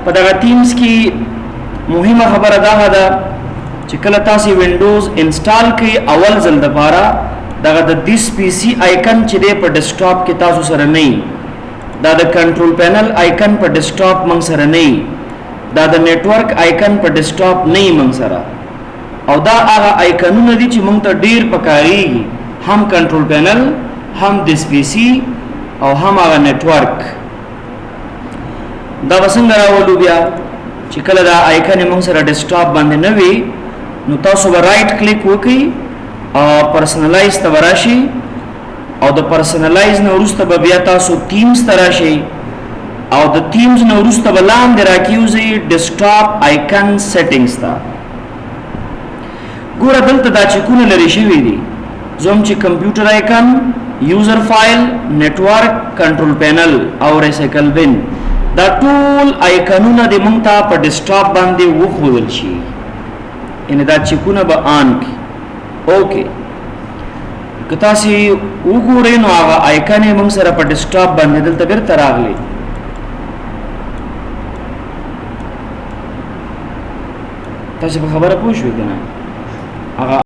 په دغه ټیمز کې مهمه خبره دا ده چې کله تاسو وینډوز انسټال کړئ اول ځل د لپاره دغه د دیس پی سی آیکن چې دی په ډیسکټاپ کې تاسو سره نه دا د کنټرول پینل آیکن په ډیسکټاپ موږ سره نه دا د نیټورک آیکن په ډیسکټاپ نه موږ سره او دا هغه آیکنونه دي چې موږ ته ډیر پکاريږي هم کنټرول پینل هم دیس پی سی او هم هغه نیټورک دا وسنګ راولو بیا چې کله دا آیکن موږ سره ډیسکټاپ باندې نه وي نو تاسو به رائټ کلیک وکړئ او پرسنلایز ته ورشي او د پرسنلایز نه وروسته به بیا تاسو ټیمز ته راشئ او د ټیمز نه وروسته به لاندې راکیږئ ډیسکټاپ آیکن سیټینګز ته ګوره دلته دا چې کومه لري شوی دي زوم چې کمپیوټر آیکن یوزر فایل نیټورک کنټرول پینل او ریسایکل بن دا ټول آیکنونه د مونږ ته په ډیسکټاپ باندې وښودل شي ان دا چې کومه به آن کی اوکې که تاسو وګورئ نو هغه آیکن موږ سره په ډیسکټاپ باندې دلته بیرته راغلی تاسو په خبره پوه شئ کنه هغه